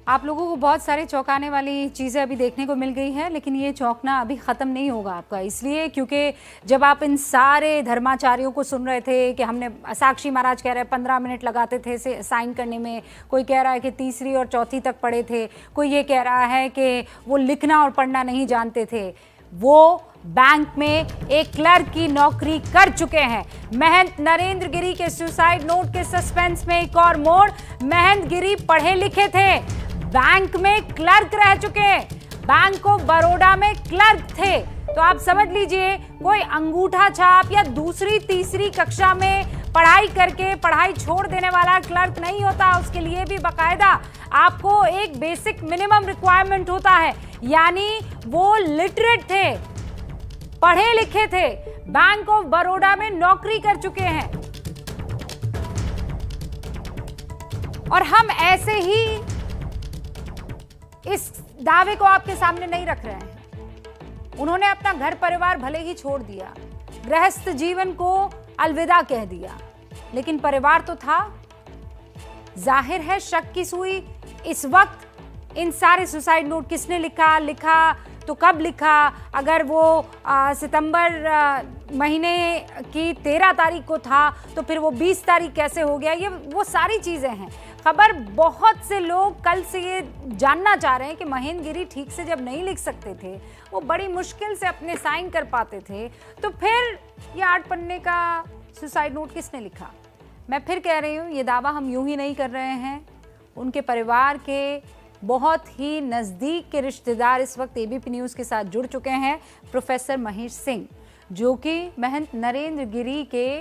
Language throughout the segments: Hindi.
आप लोगों को बहुत सारे चौंकाने वाली चीज़ें अभी देखने को मिल गई है, लेकिन ये चौंकना अभी ख़त्म नहीं होगा आपका, इसलिए क्योंकि जब आप इन सारे धर्माचार्यों को सुन रहे थे कि हमने, साक्षी महाराज कह रहे हैं 15 मिनट लगाते थे साइन करने में, कोई कह रहा है कि तीसरी और चौथी तक पढ़े थे, कोई ये कह रहा है कि वो लिखना और पढ़ना नहीं जानते थे। वो बैंक में एक क्लर्क की नौकरी कर चुके हैं। महंत नरेंद्र गिरी के सुसाइड नोट के सस्पेंस में एक और मोड़। महंत गिरी पढ़े लिखे थे, बैंक में क्लर्क रह चुके, बैंक ऑफ बड़ौदा में क्लर्क थे। तो आप समझ लीजिए, कोई अंगूठा छाप या दूसरी तीसरी कक्षा में पढ़ाई करके पढ़ाई छोड़ देने वाला क्लर्क नहीं होता। उसके लिए भी बाकायदा आपको एक बेसिक मिनिमम रिक्वायरमेंट होता है, यानी वो लिटरेट थे, पढ़े लिखे थे, बैंक ऑफ बड़ौदा में नौकरी कर चुके हैं। और हम ऐसे ही इस दावे को आपके सामने नहीं रख रहे हैं। उन्होंने अपना घर परिवार भले ही छोड़ दिया, गृहस्थ जीवन को अलविदा कह दिया, लेकिन परिवार तो था। जाहिर है शक की सुई इस वक्त इन सारे सुसाइड नोट किसने लिखा तो कब लिखा। अगर वो सितंबर महीने की 13 तारीख को था तो फिर वो 20 तारीख कैसे हो गया, ये वो सारी चीज़ें हैं। खबर बहुत से लोग कल से ये जानना चाह रहे हैं कि महंत गिरी ठीक से जब नहीं लिख सकते थे, वो बड़ी मुश्किल से अपने साइन कर पाते थे, तो फिर ये 8 पन्ने का सुसाइड नोट किसने लिखा। मैं फिर कह रही हूँ, ये दावा हम यूं ही नहीं कर रहे हैं। उनके परिवार के बहुत ही नज़दीक के रिश्तेदार इस वक्त एबीपी न्यूज़ के साथ जुड़ चुके हैं। प्रोफेसर महेश सिंह, जो कि महंत नरेंद्र गिरी के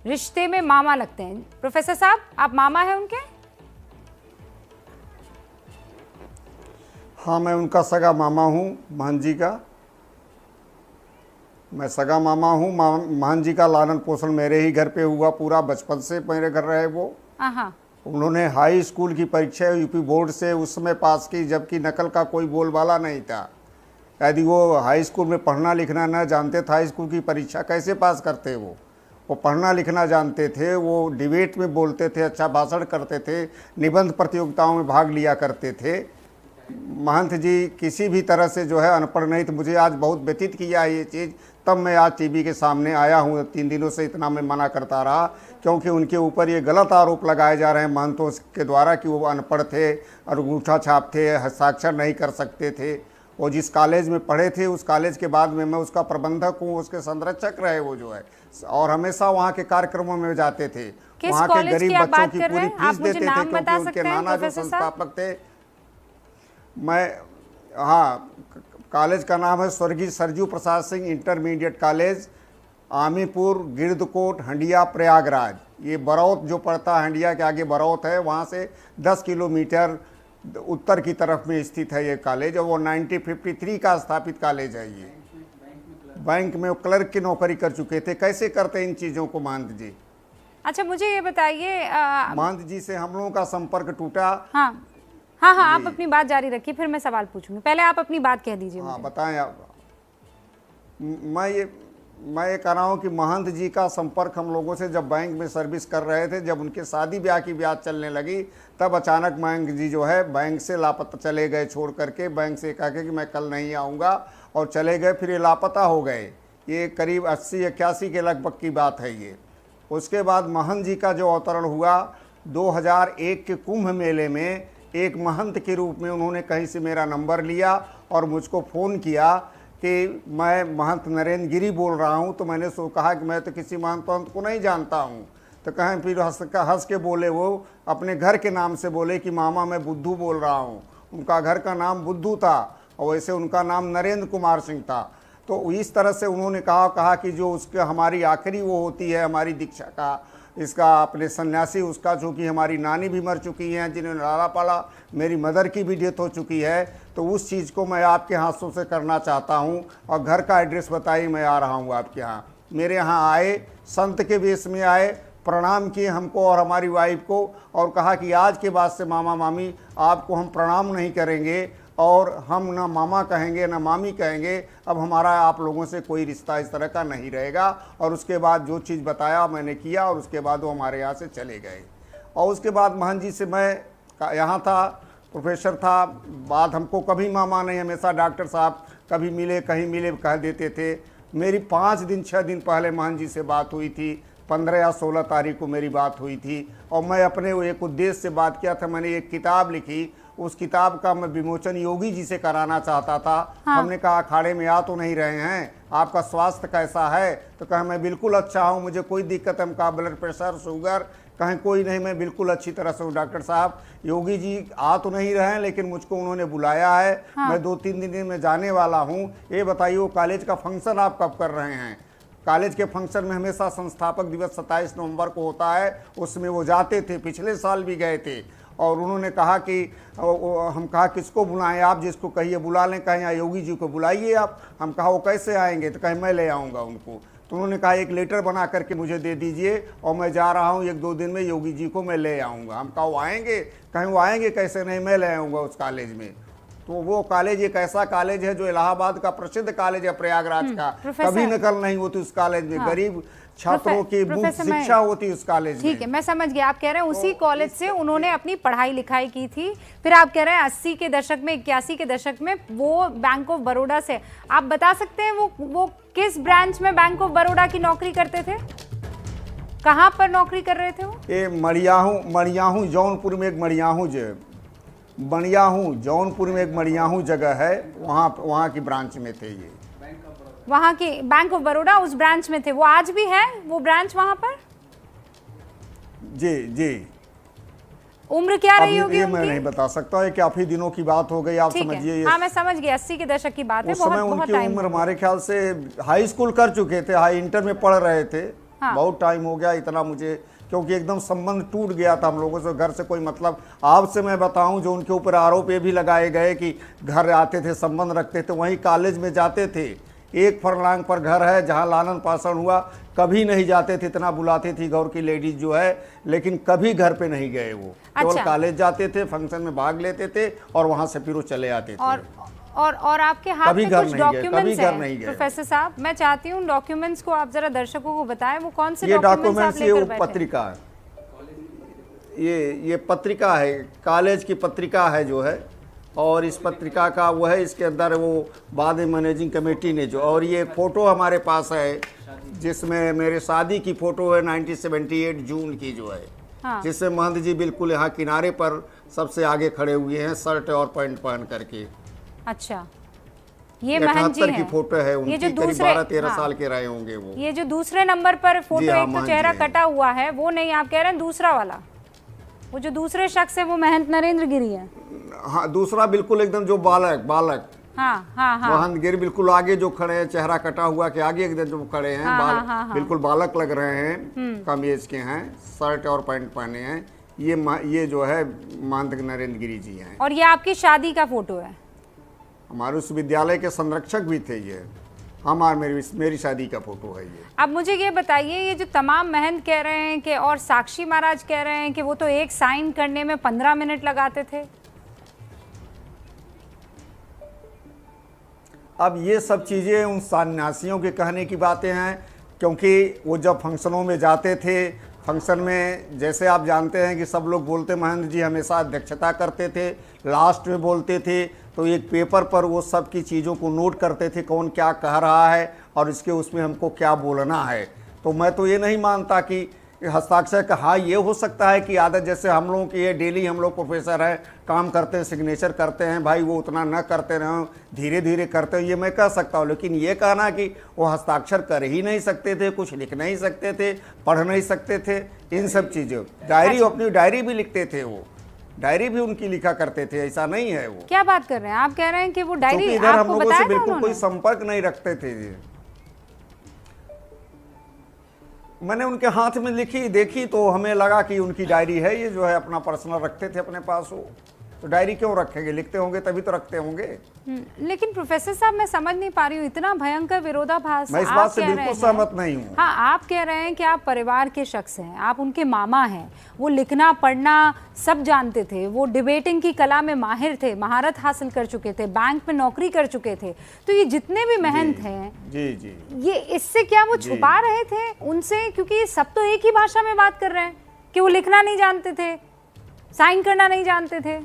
रिश्ते में मामा लगते हैं। प्रोफेसर साहब, आप मामा हैं उनके? हाँ, मैं उनका सगा मामा हूँ, महंत जी का। मैं सगा मामा हूँ। महंत जी का लालन पोषण मेरे ही घर पे हुआ, पूरा बचपन से मेरे घर रहे वो। उन्होंने हाई स्कूल की परीक्षा यूपी बोर्ड से उस समय पास की, जबकि नकल का कोई बोलबाला नहीं था। यदि वो हाई स्कूल में पढ़ना लिखना न जानते थे, हाई स्कूल की परीक्षा कैसे पास करते? वो पढ़ना लिखना जानते थे, वो डिबेट में बोलते थे, अच्छा भाषण करते थे, निबंध प्रतियोगिताओं में भाग लिया करते थे। महंत जी किसी भी तरह से जो है अनपढ़ नहीं थे। मुझे आज बहुत व्यतीत किया है ये चीज़, तब मैं आज टीवी के सामने आया हूँ। 3 दिनों से इतना मैं मना करता रहा, क्योंकि उनके ऊपर ये गलत आरोप लगाए जा रहे हैं महंतों के द्वारा कि वो अनपढ़ थे और अंगूठा छाप थे, हस्ताक्षर नहीं कर सकते थे। वो जिस कॉलेज में पढ़े थे, उस कॉलेज के बाद में मैं उसका प्रबंधक हूँ, उसके संरक्षक रहे वो जो है, और हमेशा वहाँ के कार्यक्रमों में जाते थे। वहाँ के गरीब बच्चों की पूरी फीस देते थे, क्योंकि उनके नाना जो संस्थापक थे। हाँ, कॉलेज का नाम है स्वर्गीय सरजू प्रसाद सिंह इंटरमीडिएट कॉलेज, आमीपुर, गिरदकोट, हंडिया, प्रयागराज। ये बरौत जो पड़ता है, हंडिया के आगे बरौत है, वहाँ से 10 किलोमीटर उत्तर की तरफ में स्थित है ये कॉलेज। और वो 1953 का स्थापित कॉलेज है। ये बैंक में क्लर्क की नौकरी कर चुके थे। कैसे करते इन चीज़ों को महंत जी? अच्छा, मुझे ये बताइए, महंत जी से हम लोगों का संपर्क टूटा। हाँ, आप अपनी बात जारी रखिए, फिर मैं सवाल पूछूंगी। पहले आप अपनी बात कह दीजिए। हाँ, बताएं आप। मैं ये कह रहा हूँ कि महंत जी का संपर्क हम लोगों से जब बैंक में सर्विस कर रहे थे, जब उनके शादी ब्याह की बात चलने लगी, तब अचानक महंत जी जो है बैंक से लापता चले गए, छोड़ करके बैंक से कहा कि मैं कल नहीं आऊँगा, और चले गए। फिर ये लापता हो गए। ये करीब 80-81 के लगभग की बात है ये। उसके बाद महंत जी का जो अवतरण हुआ 2001 के कुंभ मेले में, एक महंत के रूप में उन्होंने कहीं से मेरा नंबर लिया और मुझको फ़ोन किया कि मैं महंत नरेंद्र गिरी बोल रहा हूं। तो मैंने कहा कि मैं तो किसी महंत को नहीं जानता हूं। तो कहें, फिर हंस के बोले, वो अपने घर के नाम से बोले कि मामा मैं बुद्धू बोल रहा हूं। उनका घर का नाम बुद्धू था और वैसे उनका नाम नरेंद्र कुमार सिंह था। तो इस तरह से उन्होंने कहा कि जो उसके हमारी आखिरी वो होती है हमारी दीक्षा का, इसका अपने सन्यासी, उसका जो कि हमारी नानी भी मर चुकी हैं, जिन्होंने लाला पाला, मेरी मदर की भी डेथ हो चुकी है, तो उस चीज़ को मैं आपके हाथों से करना चाहता हूं। और घर का एड्रेस बताइए, मैं आ रहा हूं आपके यहाँ। मेरे यहाँ आए, संत के वेश में आए, प्रणाम किए हमको और हमारी वाइफ को, और कहा कि आज के बाद से मामा मामी आपको हम प्रणाम नहीं करेंगे, और हम ना मामा कहेंगे ना मामी कहेंगे, अब हमारा आप लोगों से कोई रिश्ता इस तरह का नहीं रहेगा। और उसके बाद जो चीज़ बताया मैंने किया, और उसके बाद वो हमारे यहाँ से चले गए। और उसके बाद महंत जी से मैं यहाँ था प्रोफेसर था। बात हमको कभी मामा नहीं, हमेशा डॉक्टर साहब कभी मिले कहीं मिले कह देते थे। मेरी 5 दिन 6 दिन पहले महंत जी से बात हुई थी, 15 या 16 तारीख को मेरी बात हुई थी। और मैं अपने एक उद्देश्य से बात किया था, मैंने एक किताब लिखी, उस किताब का मैं विमोचन योगी जी से कराना चाहता था। हाँ। हमने कहा अखाड़े में आ तो नहीं रहे हैं, आपका स्वास्थ्य कैसा है? तो कहा मैं बिल्कुल अच्छा हूँ, मुझे कोई दिक्कत है, हमका ब्लड प्रेशर शुगर कहीं कोई नहीं, मैं बिल्कुल अच्छी तरह से हूँ। डॉक्टर साहब योगी जी आ तो नहीं रहे हैं लेकिन मुझको उन्होंने बुलाया है। हाँ। मैं 2-3 दिन में जाने वाला हूँ। ये बताइए वो कॉलेज का फंक्शन आप कब कर रहे हैं? कॉलेज के फंक्शन में हमेशा संस्थापक दिवस 27 नवंबर को होता है, उसमें वो जाते थे, पिछले साल भी गए थे। और उन्होंने कहा कि हम कहा किसको बुलाएं आप, जिसको कहिए बुला लें। कहें यहाँ योगी जी को बुलाइए आप। हम कहा वो कैसे आएंगे? तो कहें मैं ले आऊँगा उनको। तो उन्होंने कहा एक लेटर बना करके मुझे दे दीजिए और मैं जा रहा हूँ 1-2 दिन में योगी जी को मैं ले आऊँगा। हम कहा वो आएंगे? कहें वो आएंगे कैसे नहीं, मैं ले आऊँगा उस कॉलेज में। तो वो कॉलेज एक ऐसा कॉलेज है जो इलाहाबाद का प्रसिद्ध कॉलेज है, प्रयागराज का। कभी नकल नहीं होती उस कॉलेज में। हाँ। गरीब छात्रों की मुफ्त शिक्षा होती उस कॉलेज में। ठीक है, मैं समझ गया। आप कह रहे हैं उसी कॉलेज से उन्होंने अपनी पढ़ाई लिखाई की थी। फिर आप कह रहे हैं 80 के दशक में, 81 के दशक में वो बैंक ऑफ बड़ौदा से, आप बता सकते हैं वो किस ब्रांच में बैंक ऑफ बड़ौदा की नौकरी करते थे? कहाँ पर नौकरी कर रहे थे वो? ये मड़ियाहू जौनपुर में एक जौनपुर में एक मड़ियाहू जगह है, वहाँ की ब्रांच में थे ये। वहाँ की बैंक ऑफ बड़ौदा उस ब्रांच में थे। वो आज भी है वो ब्रांच वहाँ पर? जी। उम्र क्या रही होगी ये मैं नहीं बता सकता, ये काफी दिनों की बात हो गई, आप समझिए। हाँ मैं समझ गया, 80 के दशक की बात है। उस समय उनकी उम्र हमारे ख्याल से हाई स्कूल कर चुके थे, हाई इंटर में पढ़ रहे थे। हाँ। बहुत टाइम हो गया इतना मुझे, क्योंकि एकदम संबंध टूट गया था हम लोगों से, घर से कोई मतलब। आपसे मैं बताऊं जो उनके ऊपर आरोप ये भी लगाए गए कि घर आते थे, संबंध रखते थे, वहीं कॉलेज में जाते थे। 1 फरलांग पर घर है जहां लालन पाषण हुआ, कभी नहीं जाते थे, इतना बुलाते थे गौर की लेडीज जो है, लेकिन कभी घर पे नहीं गए वो। केवल कॉलेज जाते थे, फंक्शन में भाग लेते थे और वहां से फिर वो चले आते थे। और आपके हाथ में कुछ डॉक्यूमेंट्स हैं प्रोफेसर साहब, मैं चाहती हूँ डॉक्यूमेंट्स को आप जरा दर्शकों को बताएं, वो कौन से डॉक्यूमेंट्स? ये पत्रिका है, ये पत्रिका है, कॉलेज की पत्रिका है जो है, और इस पत्रिका का वो है, इसके अंदर वो बाद में मैनेजिंग कमेटी ने जो, और ये फोटो हमारे पास है जिसमें मेरे शादी की फोटो है 1978 जून की जो है। हाँ। जिससे महंत जी बिल्कुल यहाँ किनारे पर सबसे आगे खड़े हुए हैं, शर्ट और पैंट पहन करके। अच्छा, ये महंत जी की फोटो है उनकी, करीब 12-13 साल के रहे होंगे वो। ये जो दूसरे नंबर पर फोटो, एक तो चेहरा कटा हुआ है वो नहीं, आप कह रहे हैं दूसरा वाला, वो जो दूसरे शख्स है वो महंत नरेंद्र गिरी है? हाँ, दूसरा बिल्कुल एकदम जो बालक। हाँ। महंत गिरी बिल्कुल आगे जो खड़े हैं, चेहरा कटा हुआ के आगे एकदम जो खड़े हैं। हाँ। बिल्कुल बालक लग रहे हैं, कम एज के हैं, शर्ट और पैंट पहने हैं। ये जो है महंत नरेंद्र गिरी जी हैं। और ये आपकी शादी का फोटो है? हमारे उस विद्यालय के संरक्षक भी थे ये, मेरी शादी का फोटो है ये। अब मुझे ये बताइए, ये जो तमाम महंत कह रहे हैं कि, और साक्षी महाराज कह रहे हैं कि वो तो एक साइन करने में 15 मिनट लगाते थे। अब ये सब चीज़ें उन सन्यासियों के कहने की बातें हैं, क्योंकि वो जब फंक्शनों में जाते थे, फंक्शन में जैसे आप जानते हैं कि सब लोग बोलते, महंत जी हमेशा अध्यक्षता करते थे, लास्ट में बोलते थे, तो एक पेपर पर वो सब की चीज़ों को नोट करते थे, कौन क्या कह रहा है और इसके उसमें हमको क्या बोलना है। तो मैं तो ये नहीं मानता कि हस्ताक्षर का, हाँ ये हो सकता है कि आदत जैसे हम लोगों की ये डेली हम लोग प्रोफेसर हैं, काम करते हैं, सिग्नेचर करते हैं, भाई वो उतना न करते रहो, धीरे धीरे करते हो, ये मैं कह सकता हूँ। लेकिन ये कहना कि वो हस्ताक्षर कर ही नहीं सकते थे, कुछ लिख नहीं सकते थे, पढ़ नहीं सकते थे, इन सब चीज़ों, अपनी डायरी भी लिखते थे, वो डायरी भी उनकी लिखा करते थे, ऐसा नहीं है। वो क्या बात कर रहे हैं आप? कह रहे हैं कि वो डायरी इधर हम लोगों से बिल्कुल कोई संपर्क नहीं रखते थे। मैंने उनके हाथ में लिखी, देखी, तो हमें लगा कि उनकी डायरी है, ये जो है अपना पर्सनल रखते थे अपने पास। वो तो डायरी क्यों रखेंगे? लिखते होंगे तभी तो रखते होंगे। लेकिन प्रोफेसर साहब मैं समझ नहीं पा रही हूँ, इतना भयंकर विरोधाभास। मैं इस बात से बिल्कुल सहमत नहीं हूँ। हाँ, आप कह रहे हैं कि आप परिवार के शख्स हैं, आप उनके मामा हैं, वो लिखना पढ़ना सब जानते थे, वो डिबेटिंग की कला में माहिर थे, महारत हासिल कर चुके थे, बैंक में नौकरी कर चुके थे। तो ये जितने भी महंत हैं, जी, ये इससे क्या वो छुपा रहे थे उनसे? क्योंकि ये सब तो एक ही भाषा में बात कर रहे हैं कि वो लिखना नहीं जानते थे, साइन करना नहीं जानते थे।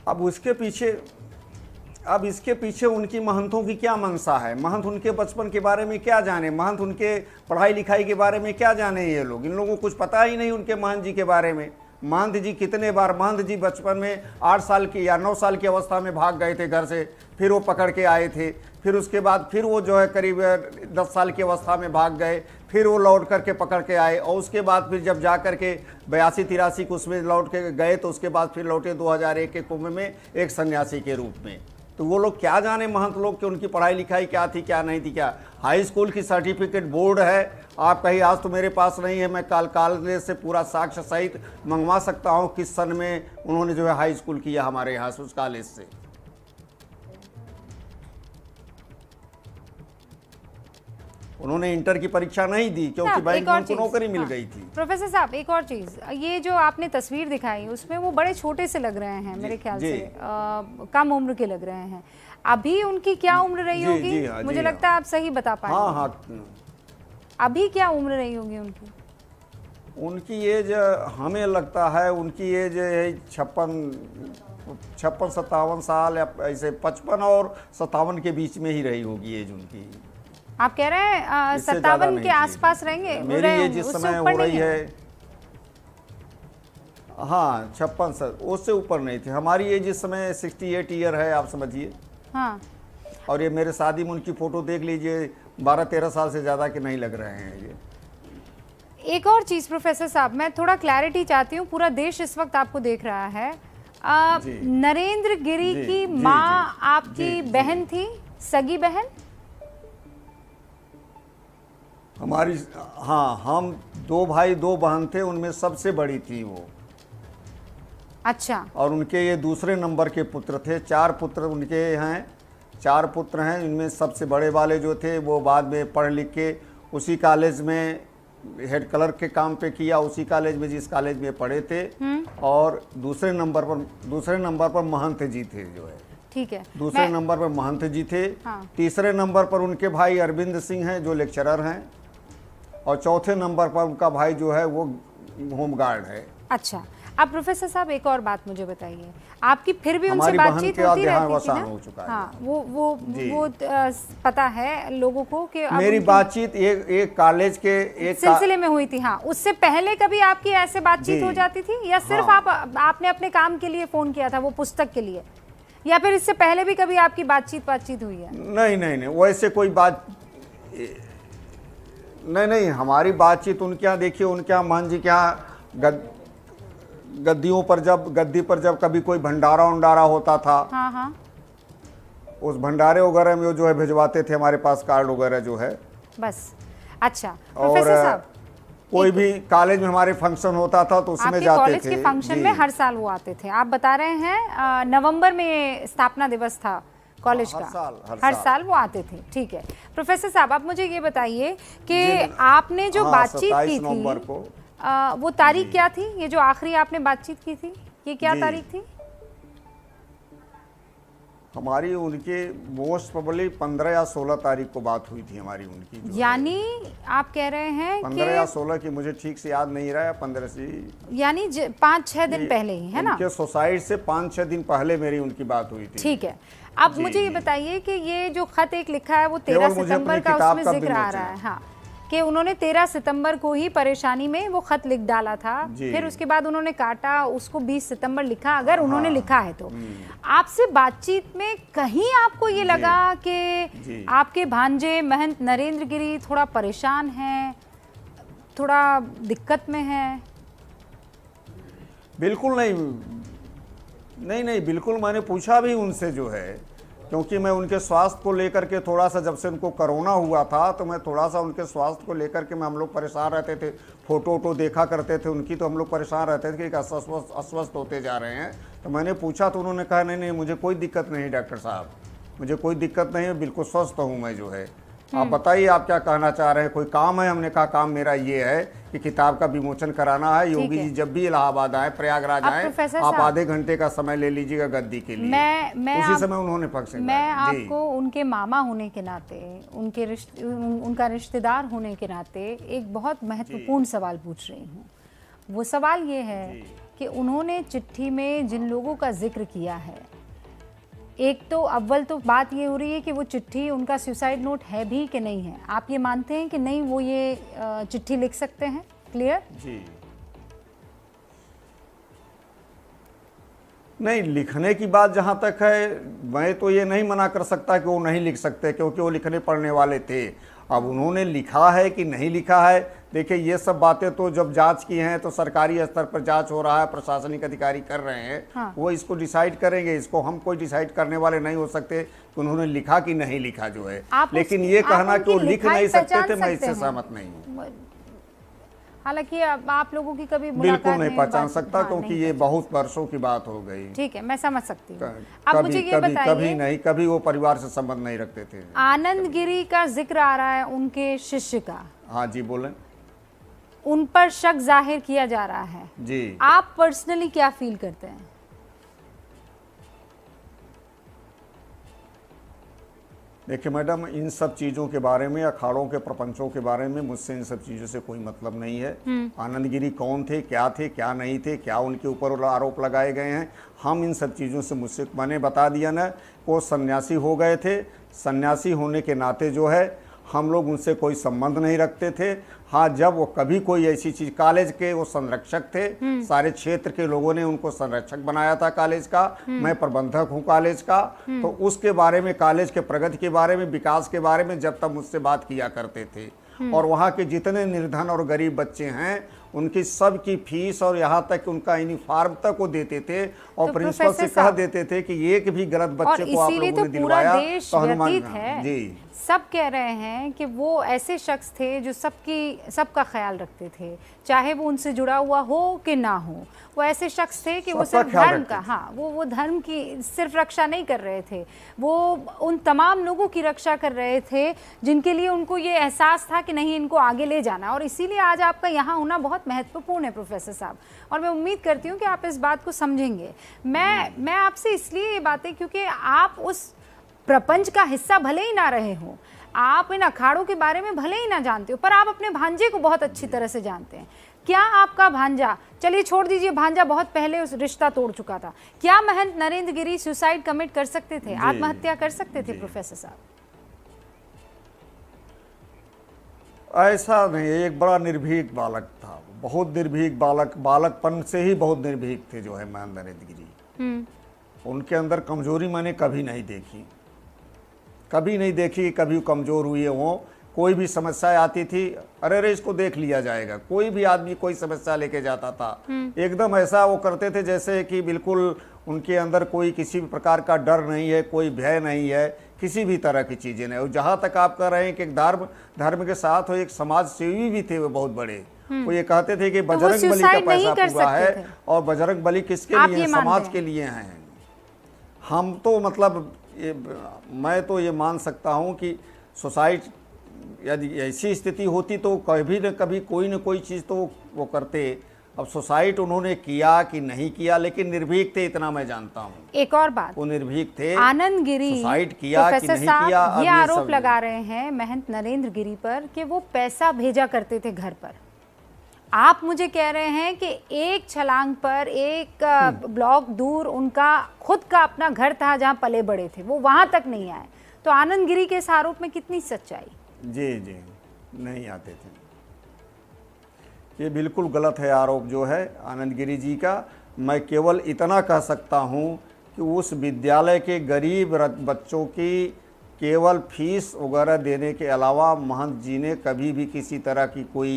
अब इसके पीछे उनकी महंतों की क्या मंशा है? महंत उनके बचपन के बारे में क्या जाने? महंत उनके पढ़ाई लिखाई के बारे में क्या जाने? ये लोग, इन लोगों को कुछ पता ही नहीं उनके महंत जी के बारे में। महंत जी कितने बार, महंत जी बचपन में 8 साल की या 9 साल की अवस्था में भाग गए थे घर से, फिर वो पकड़ के आए थे, फिर उसके बाद फिर वो जो है करीब 10 साल की अवस्था में भाग गए, फिर वो लौट करके पकड़ के आए, और उसके बाद फिर जब जा करके 82-83 को उसमें लौट के गए, तो उसके बाद फिर लौटे 2001 के कुंभ में एक सन्यासी के रूप में। तो वो लोग क्या जाने महंत लोग कि उनकी पढ़ाई लिखाई क्या थी क्या नहीं थी। क्या हाई स्कूल की सर्टिफिकेट बोर्ड है, आप कहीं, आज तो मेरे पास नहीं है, मैं कॉलेज से पूरा साक्ष्य सहित मंगवा सकता हूँ किस सन में उन्होंने जो है हाई स्कूल किया हमारे यहाँ से, उस कॉलेज से। उन्होंने इंटर की परीक्षा नहीं दी क्योंकि बैंक में उनको नौकरी मिल गई थी। प्रोफेसर साहब, एक और चीज, ये जो आपने तस्वीर दिखाई उसमें वो बड़े छोटे से लग रहे हैं, मेरे ख्याल से कम उम्र के लग रहे हैं। अभी उनकी क्या उम्र रही होगी? मुझे लगता है आप सही बता पाएंगे। हाँ हाँ, अभी क्या उम्र रही होगी उनकी? उनकी एज, हमें लगता है उनकी एज 56-57 साल, या ऐसे 55 और 57 के बीच में ही रही होगी एज उनकी। आप कह रहे हैं 57 के आसपास रहेंगे? मेरी एज जिस समय हो रही है, हाँ 56, उससे ऊपर नहीं थी। हमारी एज इस समय 68 ईयर है, आप समझिए। हाँ। और ये मेरे शादी में उनकी फोटो देख लीजिए, 12-13 साल से ज़्यादा के नहीं लग रहे हैं ये। एक और चीज़ प्रोफेसर साहब, मैं थोड़ा क्लैरिटी चाहती हूँ, पूरा देश इस वक्त आपको देख रहा है। नरेंद्र गिरी की माँ आपकी बहन थी, सगी बहन? हमारी, हाँ, हम 2 भाई 2 बहन थे, उनमें सबसे बड़ी थी वो। अच्छा। और उनके ये दूसरे नंबर के पुत्र थे। 4 पुत्र उनके हैं, 4 पुत्र हैं। इनमें सबसे बड़े वाले जो थे वो बाद में पढ़ लिख के उसी कॉलेज में हेड क्लर्क के काम पे किया, उसी कॉलेज में जिस कॉलेज में पढ़े थे। और दूसरे नंबर पर महंत जी थे जो है। ठीक है। दूसरे नंबर पर महंत जी थे। हाँ। तीसरे नंबर पर उनके भाई अरविंद सिंह हैं जो लेक्चरर हैं, और चौथे नंबर पर उनका भाई जो है वो होमगार्ड है। अच्छा, अब प्रोफेसर साहब एक और बात मुझे बताइए, आपकी फिर भी उनसे बातचीत होती रहती थी ना? हो चुका है। हाँ, वो पता है लोगों को कि मेरी बातचीत एक कॉलेज के एक सिलसिले में हुई थी। हाँ, उससे पहले कभी आपकी ऐसे बातचीत हो जाती थी, या सिर्फ आपने अपने काम के लिए फोन किया था, वो पुस्तक के लिए, या फिर इससे पहले भी कभी आपकी बातचीत हुई है? नहीं, वैसे कोई बात नहीं, हमारी बातचीत उनके यहाँ, देखिए उनके यहाँ महंत जी के यहाँ गद्दी पर जब कभी कोई भंडारा उंडारा होता था, हाँ, उस भंडारे वगैरह में जो है भिजवाते थे हमारे पास कार्ड वगैरह जो है, बस। अच्छा प्रोफेसर साहब, कोई भी कॉलेज में हमारे फंक्शन होता था तो उसमें जाते थे। कॉलेज के फंक्शन में हर साल वो आते थे। आप बता रहे हैं नवंबर में स्थापना दिवस था कॉलेज का, हर साल वो आते थे। ठीक है प्रोफेसर साहब, आप मुझे ये बताइए कि आपने जो बातचीत की थी, वो तारीख क्या थी? ये जो आखिरी आपने बातचीत की थी, ये क्या तारीख थी? हमारी उनके मोस्ट प्रोबेबली 15 या 16 तारीख को बात हुई थी हमारी उनकी। यानी आप कह रहे हैं 15 या 16 की, मुझे ठीक से याद नहीं रहा है, 15 से, यानी 5-6 दिन पहले ही, है ना? उनके सोसाइटी से 5-6 दिन पहले मेरी उनकी बात हुई थी। ठीक है, अब मुझे ये बताइए कि ये जो खत एक लिखा है वो 13 सितंबर का, उसमें जिक्र आ रहा है, हाँ, कि उन्होंने 13 सितंबर को ही परेशानी में वो खत लिख डाला था, फिर उसके बाद उन्होंने काटा, उसको 20 सितंबर लिखा, अगर उन्होंने लिखा है तो। आपसे बातचीत में कहीं आपको ये लगा कि आपके भांजे महंत नरेंद्र गिरी थोड़ा परेशान हैं, थोड़ा दिक्कत में हैं? बिल्कुल नहीं, बिल्कुल। मैंने पूछा भी उनसे जो है, क्योंकि मैं उनके स्वास्थ्य को लेकर के थोड़ा सा, जब से उनको कोरोना हुआ था तो मैं थोड़ा सा उनके स्वास्थ्य को लेकर के हम लोग परेशान रहते थे। फोटो देखा करते थे उनकी, तो हम लोग परेशान रहते थे कि अस्वस्थ होते जा रहे हैं। तो मैंने पूछा तो उन्होंने कहा नहीं, मुझे कोई दिक्कत नहीं डॉक्टर साहब, मुझे कोई दिक्कत नहीं है, बिल्कुल स्वस्थ हूँ मैं जो है। आप बताइए आप क्या कहना चाह रहे हैं, कोई काम है? हमने कहा काम मेरा ये है कि किताब का विमोचन कराना है। योगी जी जब भी इलाहाबाद आए, प्रयागराज आए, आप आधे घंटे का समय ले लीजिएगा गद्दी के लिए। मैं उसी समय उन्होंने पक्ष में, मैं आपको उनके मामा होने के नाते, उनका रिश्तेदार होने के नाते एक बहुत महत्वपूर्ण सवाल पूछ रही हूँ। वो सवाल ये है कि उन्होंने चिट्ठी में जिन लोगों का जिक्र किया है, एक तो अव्वल तो बात ये हो रही है कि वो चिट्ठी उनका सुसाइड नोट है भी कि नहीं है। आप ये मानते हैं कि नहीं वो ये चिट्ठी लिख सकते हैं? क्लियर जी, नहीं, लिखने की बात जहाँ तक है, मैं तो ये नहीं मना कर सकता कि वो नहीं लिख सकते, क्योंकि वो लिखने पढ़ने वाले थे। अब उन्होंने लिखा है कि नहीं लिखा है, देखिए ये सब बातें तो जब जांच की हैं तो सरकारी स्तर पर जांच हो रहा है, प्रशासनिक अधिकारी कर रहे हैं। हाँ। वो इसको डिसाइड करेंगे, इसको हम कोई डिसाइड करने वाले नहीं हो सकते कि उन्होंने लिखा कि नहीं लिखा जो है। लेकिन ये कहना कि वो लिख नहीं सकते थे, मैं इससे सहमत नहीं हूँ। हालांकि आप लोगों की कभी बिल्कुल नहीं पहचान सकता, क्योंकि ये बहुत वर्षों की बात हो गई। ठीक है, मैं समझ सकती हूँ। अब मुझे ये बताइए, कभी नहीं, कभी वो परिवार से संबंध नहीं रखते थे। आनंद गिरी का जिक्र आ रहा है, उनके शिष्य का। हाँ जी, बोलें। उन पर शक जाहिर किया जा रहा है जी, आप पर्सनली क्या फील करते हैं? देखिए मैडम, इन सब चीज़ों के बारे में, अखाड़ों के प्रपंचों के बारे में मुझसे इन सब चीज़ों से कोई मतलब नहीं है। आनंद गिरी कौन थे, क्या नहीं थे, क्या उनके ऊपर आरोप लगाए गए हैं, हम इन सब चीज़ों से, मुझसे मैंने बता दिया ना, वो सन्यासी हो गए थे। सन्यासी होने के नाते जो है हम लोग उनसे कोई संबंध नहीं रखते थे। हाँ, जब वो कभी कोई ऐसी चीज़, कॉलेज के वो संरक्षक थे, सारे क्षेत्र के लोगों ने उनको संरक्षक बनाया था कॉलेज का, मैं प्रबंधक हूँ कॉलेज का, तो उसके बारे में, कॉलेज के प्रगति के बारे में, विकास के बारे में जब तक मुझसे बात किया करते थे। और वहाँ के जितने निर्धन और गरीब बच्चे हैं उनकी सब की फीस और यहाँ तक कि उनका यूनिफॉर्म तक वो देते थे, और तो प्रिंसिपल से कह देते थे कि एक भी गलत बच्चे को आप लोगों ने दिलवाया तो हनुमान जी। सब कह रहे हैं कि वो ऐसे शख्स थे जो सबका ख्याल रखते थे, चाहे वो उनसे जुड़ा हुआ हो कि ना हो। वो ऐसे शख्स थे कि वो सिर्फ धर्म का, हाँ, वो धर्म की सिर्फ रक्षा नहीं कर रहे थे, वो उन तमाम लोगों की रक्षा कर रहे थे जिनके लिए उनको ये एहसास था कि नहीं, इनको आगे ले जाना। और इसीलिए आज आपका यहाँ होना बहुत महत्वपूर्ण है प्रोफेसर साहब, और मैं उम्मीद करती हूँ कि आप इस बात को समझेंगे। मैं आपसे इसलिए ये बातें, क्योंकि आप उस प्रपंच का हिस्सा भले ही ना रहे हो, आप इन अखाड़ों के बारे में भले ही ना जानते हो, पर आप अपने भांजे को बहुत अच्छी तरह से जानते हैं। क्या आपका भांजा, चलिए छोड़ दीजिए, भांजा बहुत पहले उस रिश्ता तोड़ चुका था, क्या महंत नरेंद्र गिरी सुसाइड कमिट कर सकते थे, आत्महत्या कर सकते थे प्रोफेसर साहब? ऐसा नहीं, एक बड़ा निर्भीक बालक था, बहुत निर्भीक बालक, बालकपन से ही बहुत निर्भीक थे जो है महंत नरेंद्र गिरी। उनके अंदर कमजोरी मैंने कभी नहीं देखी, कभी कमज़ोर हुए हों। कोई भी समस्या आती थी, अरे इसको देख लिया जाएगा, कोई भी आदमी कोई समस्या लेके जाता था, एकदम ऐसा वो करते थे जैसे कि बिल्कुल उनके अंदर कोई किसी भी प्रकार का डर नहीं है, कोई भय नहीं है, किसी भी तरह की चीज़ें नहीं। और जहाँ तक आप कह रहे हैं कि एक धर्म के साथ वो एक समाज सेवी भी थे, वो बहुत बड़े। वो ये कहते थे कि बजरंग बली का पैसा पूरा है, और बजरंग बली किसके लिए है? समाज के लिए हैं। हम तो मतलब मैं तो ये मान सकता हूँ कि सोसाइट, यदि ऐसी स्थिति होती तो कभी न कभी कोई न कोई चीज़ तो वो करते। अब सोसाइट उन्होंने किया कि नहीं किया, लेकिन निर्भीक थे, इतना मैं जानता हूँ। एक और बात, वो निर्भीक थे। आनंद गिरी सोसाइट किया कि नहीं किया, ये आरोप लगा रहे हैं महंत नरेंद्र गिरी पर कि वो पैसा भेजा करते थे घर पर। आप मुझे कह रहे हैं कि एक छलांग पर, एक ब्लॉक दूर उनका खुद का अपना घर था जहां पले बड़े थे, वो वहां तक नहीं आए। तो आनंद गिरी के इस आरोप में कितनी सच्चाई? जी, नहीं आते थे। ये बिल्कुल गलत है आरोप जो है आनंद गिरी जी का। मैं केवल इतना कह सकता हूँ कि उस विद्यालय के गरीब बच्चों की केवल फीस वगैरह देने के अलावा महंत जी ने कभी भी किसी तरह की कोई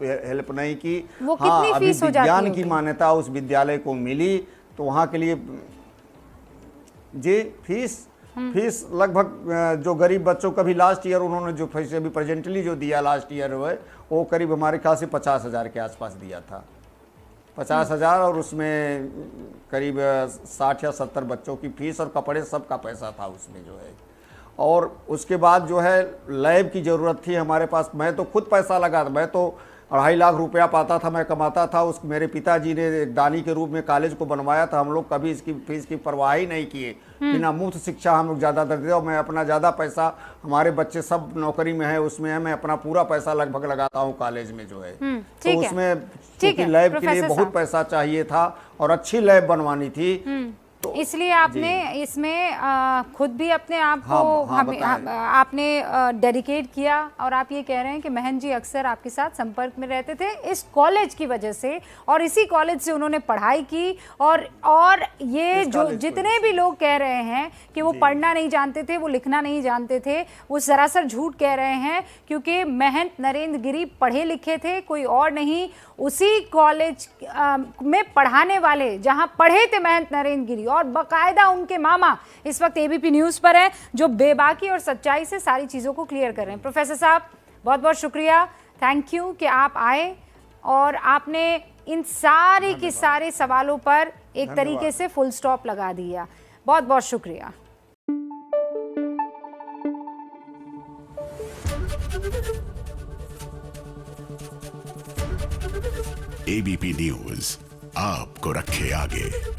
हेल्प नहीं की। हाँ, अभी विज्ञान की मान्यता उस विद्यालय को मिली तो वहाँ के लिए जी फीस लगभग जो गरीब बच्चों का भी लास्ट ईयर उन्होंने जो फीस अभी प्रेजेंटली जो दिया लास्ट ईयर वो करीब हमारे ख्याल से 50,000 के आसपास दिया था, 50,000, और उसमें करीब 60 या 70 बच्चों की फीस और कपड़े सबका पैसा था उसमें जो है। और उसके बाद जो है लैब की ज़रूरत थी हमारे पास, मैं तो खुद पैसा लगा था, मैं तो 2.5 लाख रुपया पाता था, मैं कमाता था। उस मेरे पिताजी ने एक दानी के रूप में कॉलेज को बनवाया था। हम लोग कभी इसकी फीस की परवाह ही नहीं किए, बिना मुफ्त शिक्षा हम लोग ज़्यादातर देते। और मैं अपना ज़्यादा पैसा, हमारे बच्चे सब नौकरी में है, उसमें है, मैं अपना पूरा पैसा लगभग लगाता हूँ कॉलेज में जो है। तो उसमें क्योंकि लैब के लिए बहुत पैसा चाहिए था और अच्छी लैब बनवानी थी, तो इसलिए आपने इसमें खुद भी अपने आप को आपने डेडिकेट किया। और आप ये कह रहे हैं कि महंत जी अक्सर आपके साथ संपर्क में रहते थे इस कॉलेज की वजह से, और इसी कॉलेज से उन्होंने पढ़ाई की। और ये जो जितने भी लोग कह रहे हैं कि वो पढ़ना नहीं जानते थे, वो लिखना नहीं जानते थे, वो सरासर झूठ कह रहे हैं। क्योंकि महंत नरेंद्र गिरी पढ़े लिखे थे, कोई और नहीं। उसी कॉलेज में पढ़ाने वाले जहां पढ़े थे महंत नरेंद्र गिरी, और बकायदा उनके मामा इस वक्त एबीपी न्यूज़ पर हैं, जो बेबाकी और सच्चाई से सारी चीज़ों को क्लियर कर रहे हैं। प्रोफेसर साहब, बहुत बहुत शुक्रिया, थैंक यू कि आप आए और आपने इन सारे के सारे सवालों पर एक तरीके से फुल स्टॉप लगा दिया। बहुत बहुत शुक्रिया। एबीपी न्यूज़ आपको रखे आगे।